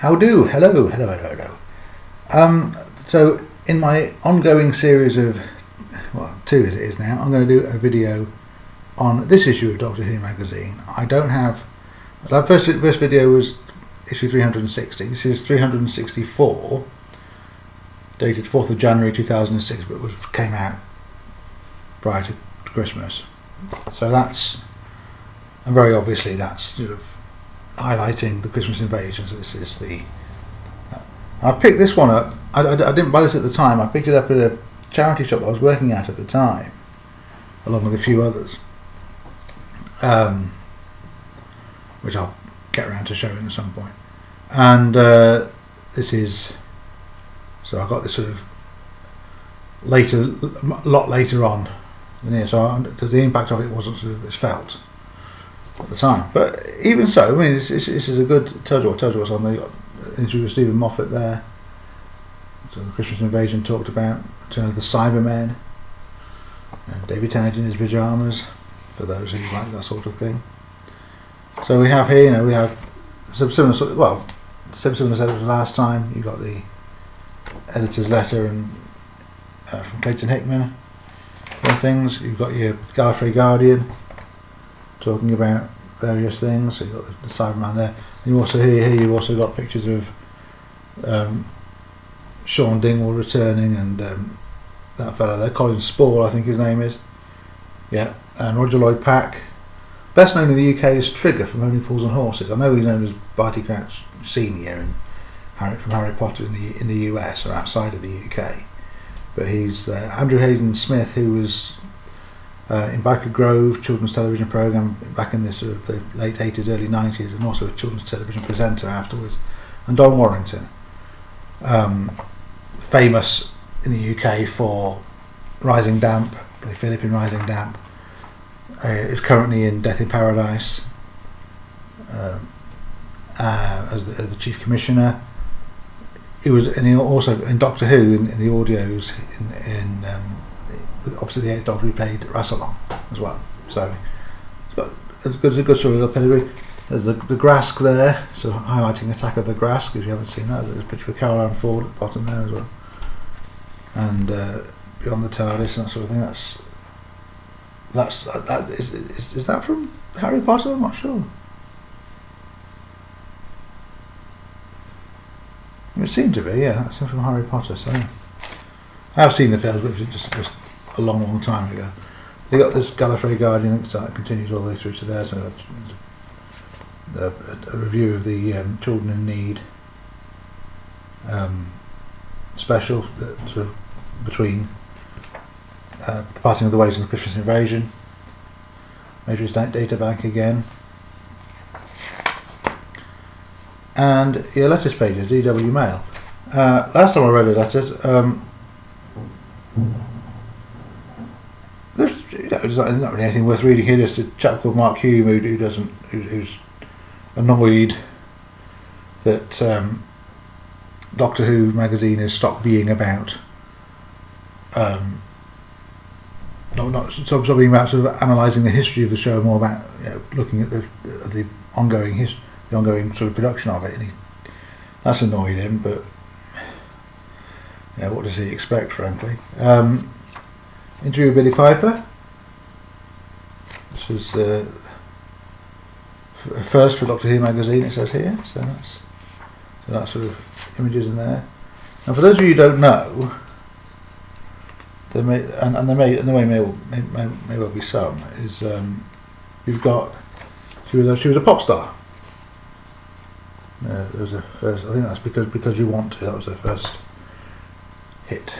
How do? Hello. So in my ongoing series of, well, 2 as it is now, I'm going to do a video on this issue of Doctor Who magazine. I don't have, that first video was issue 360. This is 364, dated 4th of January 2006, but came out prior to Christmas. So that's, and very obviously that's sort of highlighting the Christmas invasion. So this is the, I picked this one up. I didn't buy this at the time. I picked it up at a charity shop that I was working at the time, along with a few others, which I'll get around to showing at some point. And this is, so I got this sort of later, a lot later on than here, so the impact of it wasn't sort of as felt at the time. But even so, I mean, this is a good, tells you what's on the interview with Stephen Moffat there. So the Christmas invasion talked about, Return of the Cybermen, David Tennant in his pyjamas, for those who like that sort of thing. So we have here, you know, we have some similar sort of, well, similar set as last time. You got the editor's letter and from Clayton Hickman and things. You've got your Gallifrey Guardian talking about various things. So you've got the Cyberman there. And you also here you've also got pictures of Sean Dingwall returning, and that fellow there, Colin Spaull, I think his name is. Yeah, and Roger Lloyd Pack, best known in the UK as Trigger from Only Fools and Horses. I know he's known as Barty Crouch Senior and from Harry Potter in the US or outside of the UK. But he's Andrew Hayden Smith, who was in Barker Grove children's television programme back in the sort of the late 80s, early 90s, and also a children's television presenter afterwards. And Don Warrington, famous in the UK for Rising Damp, played Philip in Rising Damp, is currently in Death in Paradise as the Chief Commissioner. He was, and he also in Doctor Who in the audios in opposite the 8th Doctor, he played Rassilon as well. So it's got a good sort of pedigree. There's the Grask there, so highlighting Attack of the Grask. If you haven't seen that, there's a picture of Caroline Ford at the bottom there as well, and Beyond the TARDIS and that sort of thing. Is that from Harry Potter? I'm not sure. It seemed to be, yeah. That's from Harry Potter. So yeah. I have seen the films, but it was just a long time ago. They got this Gallifrey Guardian that continues all the way through to there. So a review of the Children in Need special, sort of between the Parting of the Ways and the Christmas Invasion. Matrix Data Bank again. And your letters pages, DW Mail. Last time I read a letter, there's not really anything worth reading here. Just a chap called Mark Hume who's annoyed that Doctor Who magazine has stopped being about not being about sort of analysing the history of the show, more about, you know, looking at the ongoing history, the ongoing sort of production of it, and that's annoyed him. But yeah, what does he expect, frankly? Interview with Billy Piper. This was first for Doctor Who magazine, it says here. So that's sort of images in there. And for those of you who don't know, there may well be some, is you've got, she was a pop star. There was a first, I think that's because You Want To, that was her first hit.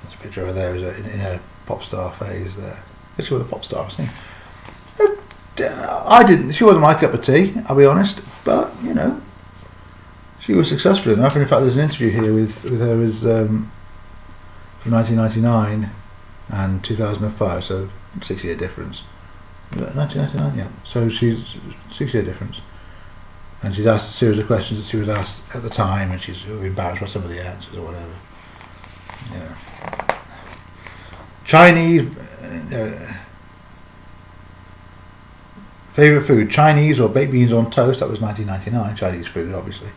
There's a picture over there, in her pop star phase there. She was a pop star, wasn't she? She wasn't my cup of tea, I'll be honest, but you know, she was successful enough. And in fact, there's an interview here with her as from 1999 and 2005, so 6-year difference. 1999, yeah. So she's 6-year difference. And she's asked a series of questions that she was asked at the time, and she's embarrassed by some of the answers or whatever. You know, Chinese Favourite food, Chinese or baked beans on toast? That was 1999, Chinese food, obviously.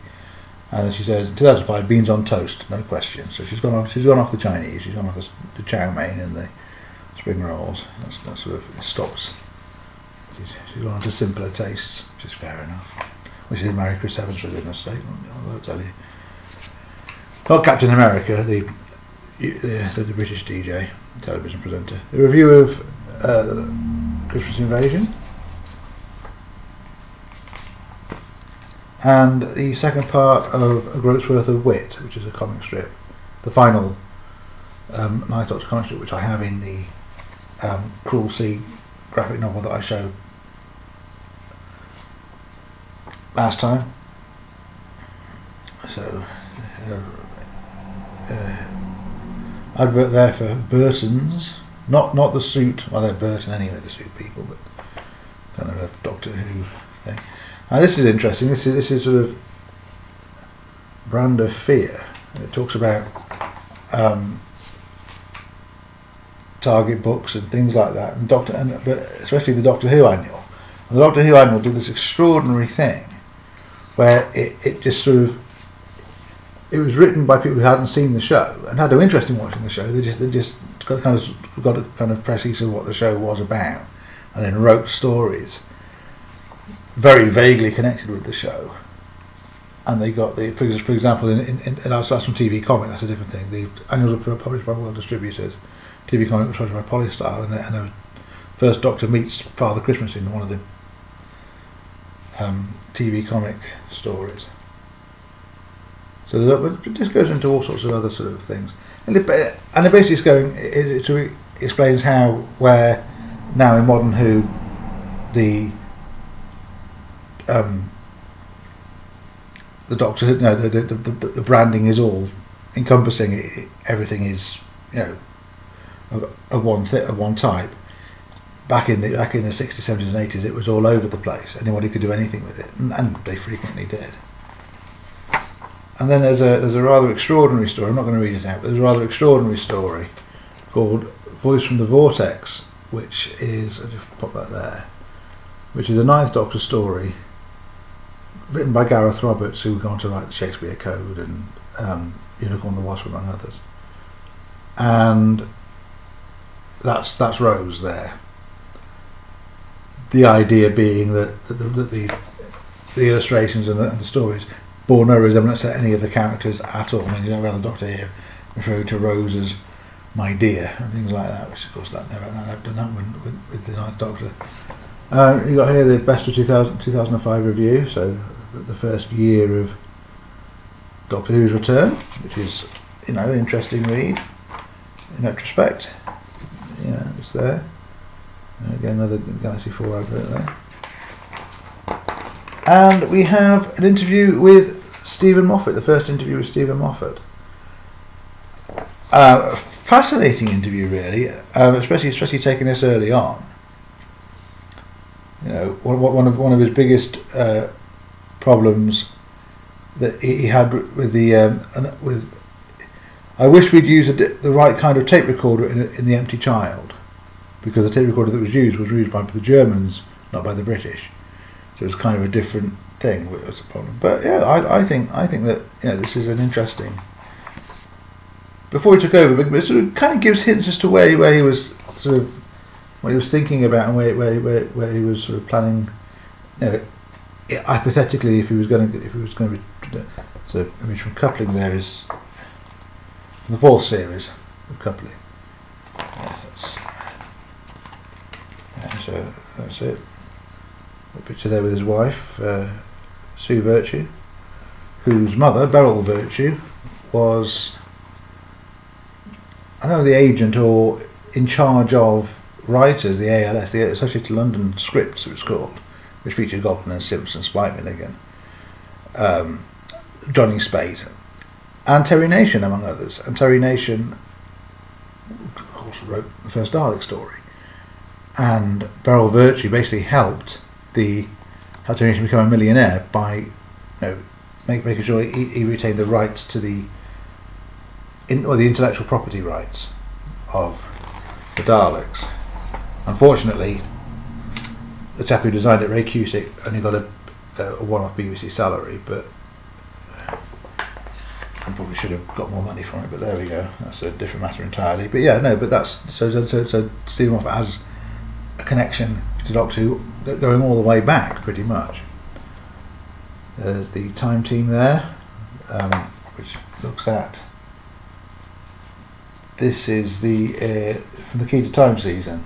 And she says, in 2005, beans on toast, no question. So she's gone off the Chinese, she's gone off the chow mein and the spring rolls. That sort of stops. She's gone on to simpler tastes, which is fair enough. We should marry Chris Evans for goodness sake, I'll tell you. Not Captain America, the British DJ, television presenter. A review of Christmas Invasion. And the second part of A Groat's Worth of Wit, which is a comic strip. The final Ninth Doctor comic strip, which I have in the Cruel Sea graphic novel that I showed last time. So, advert there for Burton's, not the suit. Well, they're Burton anyway, the suit people, but kind of a Doctor Who thing. Now this is interesting. This is sort of Brand of Fear. It talks about target books and things like that, and but especially the Doctor Who annual. And the Doctor Who annual did this extraordinary thing where it just sort of, it was written by people who hadn't seen the show and had no interest in watching the show. They just got a kind of precis of what the show was about, and then wrote stories very vaguely connected with the show. And they got for example, in our some TV comic, that's a different thing. The annuals were published by World Distributors. TV comic was published by Polystyle, and the first Doctor meets Father Christmas in one of the TV comic stories. So it just goes into all sorts of other sort of things, and it basically is going. It explains how, where now in modern Who, the Doctor, the branding is all encompassing. Everything is, of one type. Back in the 60s, 70s, and 80s, it was all over the place. Anybody could do anything with it, and they frequently did. And then there's a rather extraordinary story. I'm not going to read it out, but there's a rather extraordinary story called Voice from the Vortex, which is, I'll just pop that there, which is a Ninth Doctor story written by Gareth Roberts, who went on to write the Shakespeare Code and Unicorn the Wasp, among others. And that's Rose there. The idea being that the illustrations and the stories bore no resemblance to any of the characters at all. I mean, you don't have the Doctor here referring to Rose as my dear and things like that, which of course that never done with the Ninth Doctor. You got here the best of 2005 review, so the first year of Doctor Who's return, which is an interesting read in retrospect. It's there. Again, another Galaxy 4 advert there. And we have an interview with Stephen Moffat, the first interview with Stephen Moffat. Fascinating interview, really, especially taking this early on. One of his biggest problems that he had with I wish we'd used the right kind of tape recorder in The Empty Child, because the tape recorder that was used by the Germans, not by the British. So it was kind of a different thing, which was a problem. But yeah, I think that this is an interesting. Before he took over, it sort of kind of gives hints as to where he was sort of, what he was thinking about, and where he was sort of planning. Hypothetically, if he was going to be. So image from Coupling there is the fourth series of Coupling. So that's it. The picture there with his wife, Sue Virtue, whose mother, Beryl Virtue, was, the agent or in charge of writers, the ALS, the Associated London Scripts, it was called, which featured Galton and Simpson, Spike Milligan, Johnny Spate, and Terry Nation, among others. And Terry Nation, of course, wrote the first Dalek story. And Beryl Virtue basically helped Terry Nation become a millionaire by, making sure he retained the rights to the intellectual property rights of the Daleks. Unfortunately, the chap who designed it, Ray Cusick, only got a one-off BBC salary, but I probably should have got more money from it. But there we go. That's a different matter entirely. But yeah, no. But that's so Stephen Moffat has a connection to Doctor Who going all the way back, pretty much. There's the Time Team there, which looks at. This is the from the Key to Time season.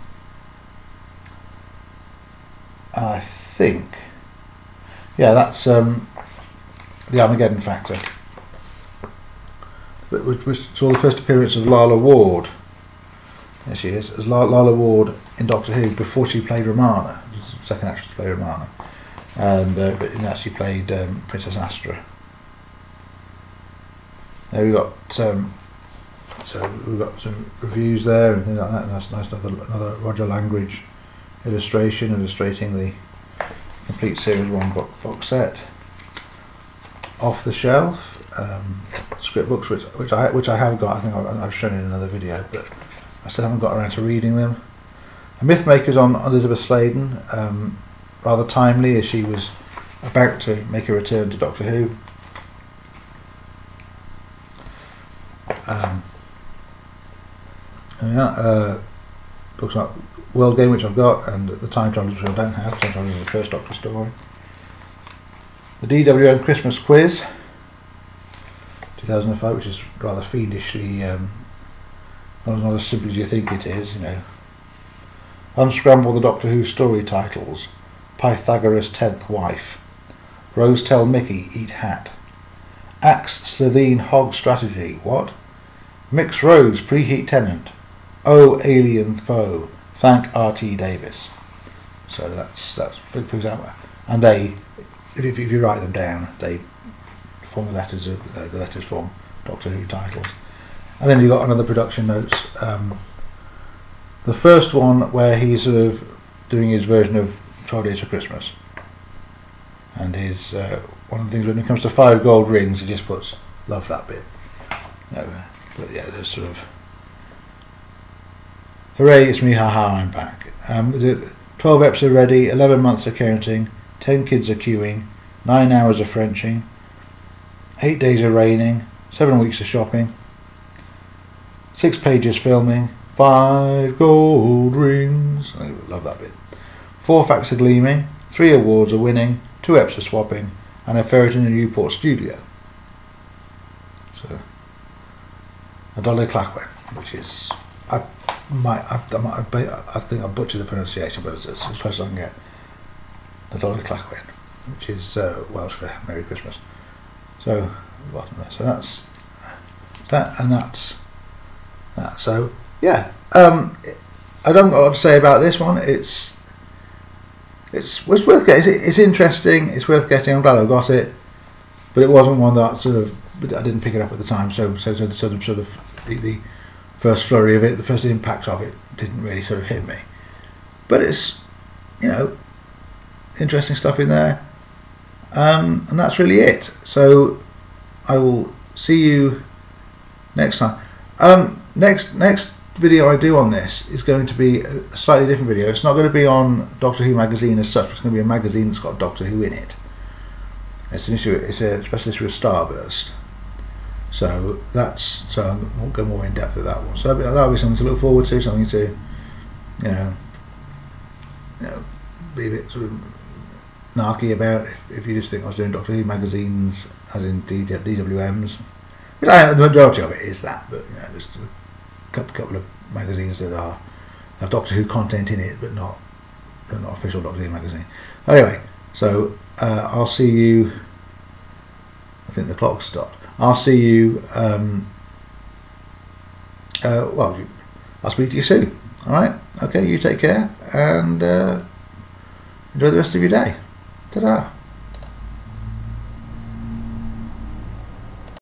I think, yeah, that's the Armageddon Factor, which saw the first appearance of Lalla Ward. There she is, as Lalla Ward in Doctor Who before she played Romana, the second actress to play Romana, and but she played Princess Astra. There we got so we've got some reviews there and things like that, and that's nice. Another Roger Langridge illustration illustrating the complete Series 1 box set. Off the shelf, script books which I have got. I think I've shown in another video, but I still haven't got around to reading them. A Mythmakers on Elizabeth Sladen, rather timely as she was about to make a return to Doctor Who. Books like World Game, which I've got, and The Time Travelers, which I don't have. Time Travelers is the first Doctor story. The DWM Christmas Quiz 2005, which is rather fiendishly not as simple as you think it is, you know. Unscramble the Doctor Who story titles. Pythagoras' 10th Wife. Rose Tell Mickey Eat Hat. Axe Slitheen Hog Strategy. What? Mix Rose Preheat Tenant. Oh Alien Foe. Thank R.T. Davis. So that's for example, and they, if you write them down, they form the letters of the letters form Doctor Who titles. And then you've got another production notes. The first one where he's sort of doing his version of 12 Days for Christmas, and his one of the things when it comes to 5 gold rings, he just puts love that bit. No, but yeah, there's sort of hooray, it's me, haha, I'm back. 12 episodes ready, 11 months of counting, 10 kids are queuing, 9 hours of Frenching, 8 days of raining, 7 weeks of shopping, 6 pages filming, 5 gold rings, I love that bit, 4 facts are gleaming, 3 awards are winning, 2 eps are swapping, and a ferret in a Newport studio. So, a Dolly Clackwen, which is, I think I butchered the pronunciation, but it's as close as I can get. A Dolly Clackwen, which is Welsh for Merry Christmas. So, bottom there. So that's that, and that's that. So yeah, I don't know what to say about this one. It's worth getting. It's interesting. It's worth getting. I'm glad I got it, but it wasn't one that sort of I didn't pick it up at the time. So the first flurry of it, the first impact of it, didn't really sort of hit me. But it's, you know, interesting stuff in there, and that's really it. So I will see you next time. Next video I do on this is going to be a slightly different video. It's not going to be on Doctor Who magazine as such. It's going to be a magazine that's got Doctor Who in it. It's an issue. It's a special issue of Starburst. So I won't go more in depth with that one. So that'll be something to look forward to. Something to, you know, be a bit sort of narky about. If you just think I was doing Doctor Who magazines as in DWMs, which the majority of it is that. But you know, there's a couple of magazines that have Doctor Who content in it, but they're not official Doctor Who magazine. Anyway, so I'll see you. I think the clock stopped. I'll see you. Well, I'll speak to you soon. All right. Okay. You take care and enjoy the rest of your day. Ta-da.